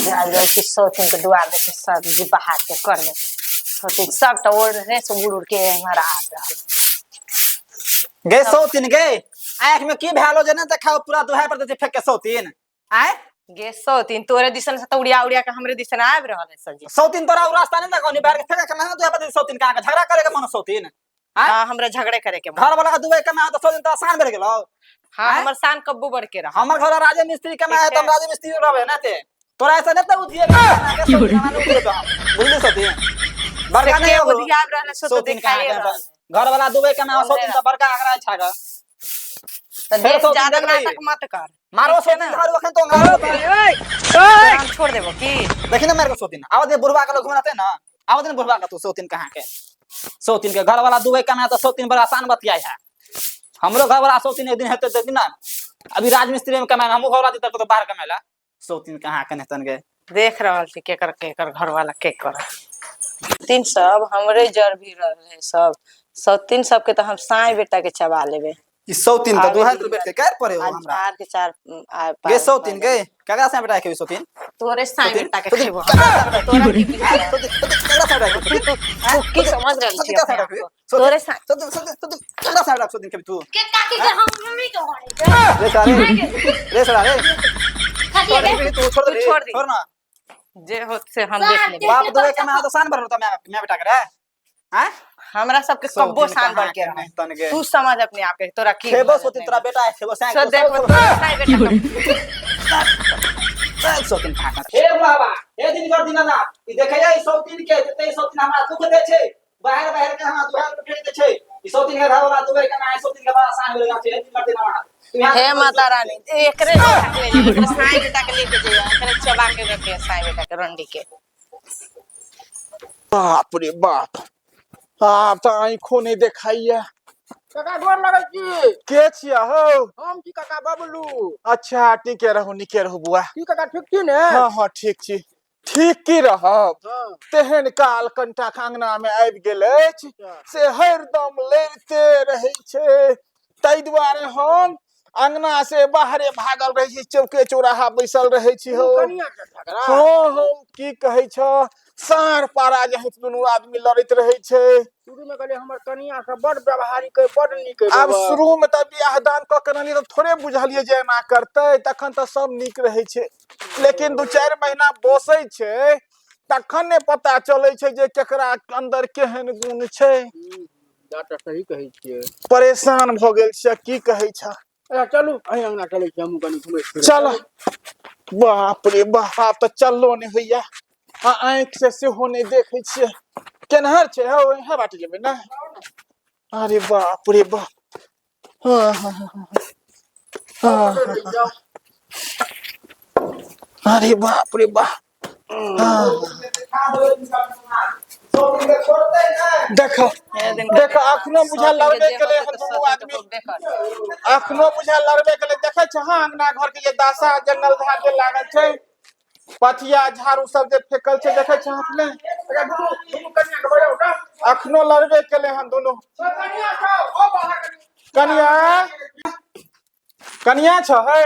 की सोचन के दुआर देखे सब्जी बहा के कर दे सोचन सब तो ओढ़ने से उड़ उड़ के हमारा आ रहल गे सौतीन गे आँख में की भेलो जे न देखाओ पूरा दुहाई पर दे फेंक के सौतीन आय गे सोतिन तोरे दिसन से तो उड़िया उड़िया के हमरे दिसन आब रहल है सजी सौतीन तोरा उ रास्ता नहीं देखो बाहर के फेंक के ना दुहाई पर सौतीन का झगड़ा करे के मन सौतीन हां हमरा झगड़े करे के घर वाला के दुबई के में तो सौतीन तो आसान बढ़ गेलो हां हमर शान कब्बू बढ़ के रहा हमर घर राजे मिस्त्री के में तुम राजे मिस्त्री रहबे ना ते तोरा ऐसा नहीं तो उठिए बुझले सौतीन बड़का नहीं हो उड़िया रहल सो तो दिखाई घर वाला दुबई के में सौतीन तो बड़का आगरा छागा तो देख ज्यादा नाटक मत कर मारो सौतीन घर वखन तो हम छोड़ देबो की देखि ना मेरे को सौतीन आवाज दे बुढ़वा के लोग घुमाते ना आवाज दे बुढ़वा का तू सौतीन कहां के सौतीन के घर वाला दुबई का ना तो सौतीन बड़ा आसान बतिया है हमरो घर वाला सौतीन एक दिन हेते देखि ना अभी राजमिस्त्री में कमाए हमहु घर वाला तक तो बाहर कमाएला सौतीन कहां के नेतन के देख रहल छी केकर घर वाला के कर तीन सब हमरे जर भी रहले सब सब तीन सब के तो हम साई बेटा के चबा लेबे ई सौतीन तो दुहाई पर बैठ के कर पड़े हो हमरा चार के चार गे सौतीन गे कगरा से बेटा के सौतीन तोरे साई बेटा के खेबो तोरा की समझ रहल छी तोरे साई कगरा से बेटा सौतीन के तू के काकी के हम मम्मी के होने रे सारे रे सारे खाली तू छोड़ दे छोड़ ना जे होत से हम देख लेबे बाप दुबई के में तो शान भर होता मैं बेटा करे हैं हमरा सबके कब्बो शान बढ़ के रहा तू समझ अपने आप के तोरा की खेबो सौतीन तोरा बेटा है खेबो साई सब देख तोरा साई बेटा सौतीन खा हे बाबा ए दिन कर दिना ना ई देखैया ई सौतीन के जते सौतीन हमरा दुख दे छै बाहर बाहर के हमरा दुहार पे फेंक दे छै ई सौतीन के घर वाला दुबई के ना सौतीन के बड़ा आसान हो गया छै दिन कर दिना ना हे माता रानी एकरे साई बेटा के लेके जइया एकरे चबा के रखे साई बेटा के रंडी के बाप रे बाप आप तो आंखों नहीं देखाइया काका गोर लगै छी के छिया हो हम छी काका बबलू अच्छा टिके रहू निके रहू बुआ की काका ठीक छी ने हां हां ठीक छी ठीक की रहब तेहन काल कंटा खांगना में आबि गेल अछि से हरदम लड़ते रहै छै तै दुआरे हम अंगना से बाहरे भागल रहै छी चौके चौराहा बैसल रहै छी हो कनिया के झगड़ा हां हो की कहै छ सार पारा जे दुनू आदमी लड़ैत रहै छै शुरू में कहले हमर कनिया से बड़ व्यवहारिक है बड़ नीक है अब शुरू में त बियाह दान क के नहीं तो थोड़े बुझलिए जे एना करते तखन त सब नीक रहे छै लेकिन 2-4 महीना बसै छै तखन ने पता चलै छै जे केकरा अंदर केहन गुण छै बात सही कहै छियै परेशान भ गेल छै की कहै छ चलू अहीं अंगना चलै छी हमहु कनी घुमै फिरै चल बाप रे बाप त चललो ने होइया आँख से होने देखे छियै केनहर छै हो इहे बाटे जेबै ना अरे बाप रे बाप अरे बाप रे बाप देखो देखो अखनो बुझा लड़बे केले दुनू आदमी अखनो बुझा लड़बे केले देखे छ हां अंगना घर के जे दासा जंगल झाड़ के लागल छै पथिया झाड़ू सब जे फेकल छै देखे छ हाथ में दुनू कनिया के बड़े उठा अखनो लड़बे केले हन दोनों कनिया छौ ओ बाहर कनिया कनिया छ है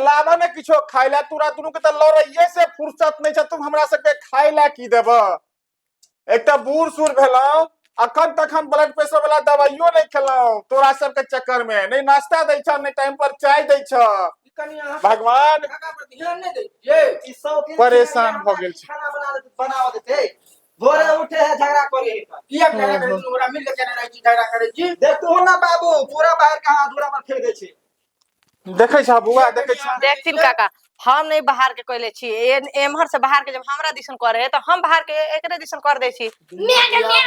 लावा ने किछो खाइला तोरा दुनू के त लड़ाइए से फुर्सत नहीं छ तुम हमरा सबके खाइला की देब एकटा बूढ़ सूढ़ भेलौ अखन तक हम ब्लड प्रेशर वाला दवाइयो नहीं खेलौ तोरा सबके चक्कर में नहीं नाश्ता दै छ नहीं टाइम पर चाय दै छ कनिया भगवान काका पर ध्यान नहीं दै ये ई सौतीन परेशान भ गेल छै खाना बनावा देते भोरे उठे है झगड़ा करे किया झगड़ा करे दुनू ओरा मिल के केना रहै छी झगड़ा करे छी देखू ना बाबू पूरा बाहर कहां दूरा पर फेंक दे छै देखे छ बुआ देखे छ देखथिन काका हम नहीं बाहर के कहले छी एमहर से बाहर के जब हमरा दिसन करे तो हम बाहर के एकरे दिसन कर दे छी मिया के झाड़ा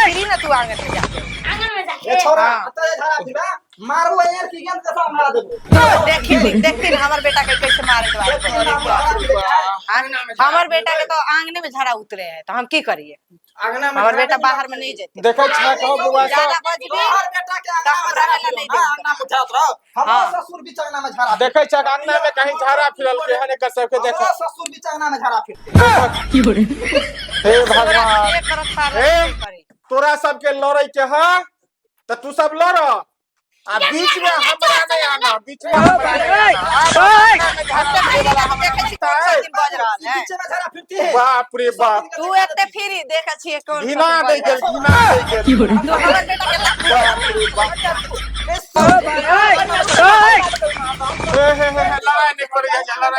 फिरी ना तू आंगन में जाके आंगन में जाके ए छोरा अतरे धारा दिबा मारू यार की गेंद के हमरा देबो देखथिन हमर बेटा के कैसे मारे के हमर बेटा के तो आंगने में झाड़ा उतरे है तो हम की करिए आंगना में हमर बेटा बाहर में नहीं जेते देखे छ कहो बुआ ज्यादा बजबे बाहर बेटा के आंगना में नहीं दे आंगना में जात रहो हमरा ससुर बीच आंगना में झाड़ा देखे छ अंगना में कहीं झाड़ा फिरल के हने कर सबके देखो हमरा ससुर बीच आंगना में झाड़ा फिरते हे भगवान एक तरफ सारा हे नहीं करी तोरा सबके लड़ै के है त तू सब लड़ आ बीच में हमरा नहीं आना बीच में हमरा नहीं आना। पीछे में झाड़ा फिरती है बाप रे बाप तू एते फिरी देख छिए कोन घिना दे गेल घिना दे गेल तू हमर बेटा के बाप रे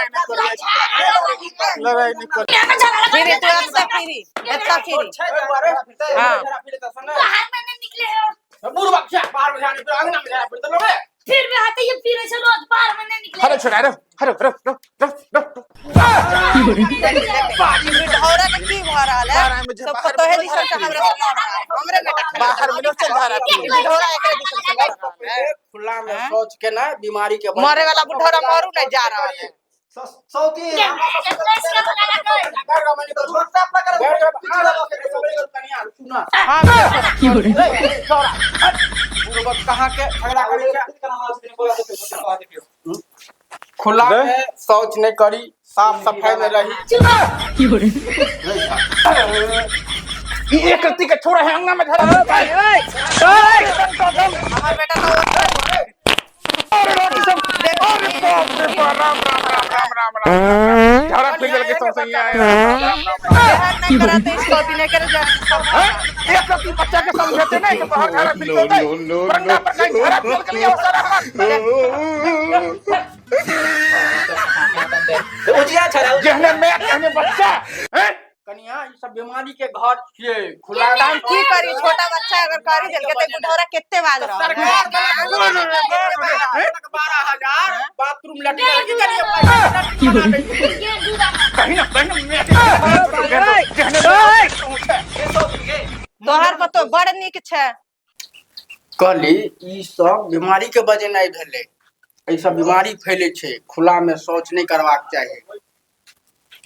बाप लड़ाई नहीं कर लड़ाई नहीं कर लड़ाई नहीं कर फिरी तू एते फिरी हां बाहर में नहीं निकले हो बुढ़वा क्या बाहर में जाने फिर अंगना में जाना फिर लोगे फिर भी आते ये फिर से रोज बाहर में नहीं निकले अरे छोड़ा रे अरे पानी में ढौरा के की भरल है सब तो है दिसन से हमरे बेटा बाहर में चल जा रहा ढौरा एकरे दिसन से लड़ रहा है खुला में सोच के ना बीमारी के मरे वाला बुढ़ौरा मरू नहीं जा रहा है सौती क्या कैसे लगा हां कहाँ के झगड़ा करे खुला में शौच नहीं करी साफ सफाई में रही एक रत्ती के छोरा है अंगना में धरा हमार बेटा झगड़ा फिर के सब सही आया नहीं करा तो इसको भी नहीं करे जा एक रत्ती बच्चा के समझते नहीं कि बाहर झगड़ा फिर होता है बरंडा पर कहीं झगड़ा फिर के लिए सारा उजिया छड़ा जहने में कहने बच्चा हैं कनिया ये सब बीमारी के घर छे खुला हम की करी छोटा बच्चा अगर करी दिल के तो बुढ़ौरा केते बाज रहा सरकार 12,000 बाथरूम लैट्रिन की करिए ये दूधा कहीं ना तोहार पर तो बड़ निक छे कहली ई सब बीमारी के वजह नहीं भेले ई सब बीमारी फैले छे खुला में शौच नहीं करवाक चाहिए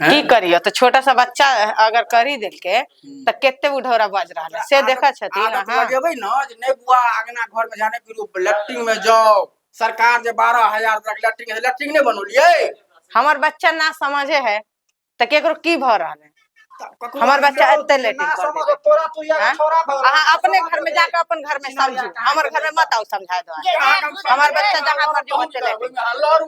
की करियो तो छोटा सा बच्चा अगर करी दिल के तो केते बुढ़ौरा बाज रहा है से देखा छथिन आदत हां लगेबै ना जे नहीं बुआ आंगना घर में जाने फिर लैट्रिन में जाओ सरकार जे 12,000 तक लैट्रिन नहीं बनौलिए हमार बच्चा ना समझे है तो केकरो की भ रहा है हमार बच्चा एते लेटिंग कर दे तोरा तू या छोरा हां अपने घर में जाकर अपन घर में समझू हमर घर में मत आओ समझा दो हमार बच्चा जहां मर्जी वहां चले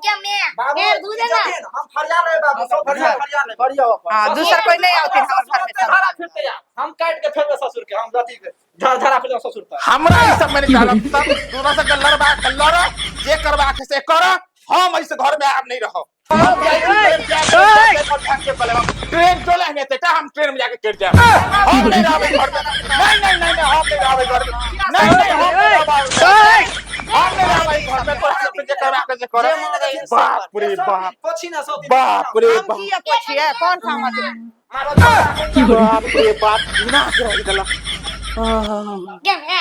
क्या मैं ये दूध है हम फरिया रहे बाबू सब फरिया नहीं फरिया हां दूसरा कोई नहीं आती हमार घर में झगड़ा फिरते या हम काट के फेंक ससुर के हम जाति के झगड़ा फिर ससुर पर हमरा ई सब में नहीं जाना सब दूसरा से कल्लर जे करवा के से करो हम ऐसे घर में आप नहीं रहो ट्रेन चले हैं तेटा हम ट्रेन में जाके गिर जाए हम नहीं रहे घर में नहीं हम नहीं रहे घर में नहीं हम नहीं रहे घर में तो जे करवा के से करो बाप रे बाप पोछी ना सौती बाप रे हम की पूछिए कौन समझ बाप रे बाप बिना के रह गला क्या मैं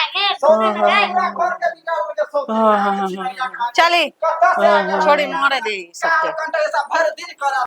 चली छोड़ी मारे दे सबके घंटा ऐसा भर दिन करा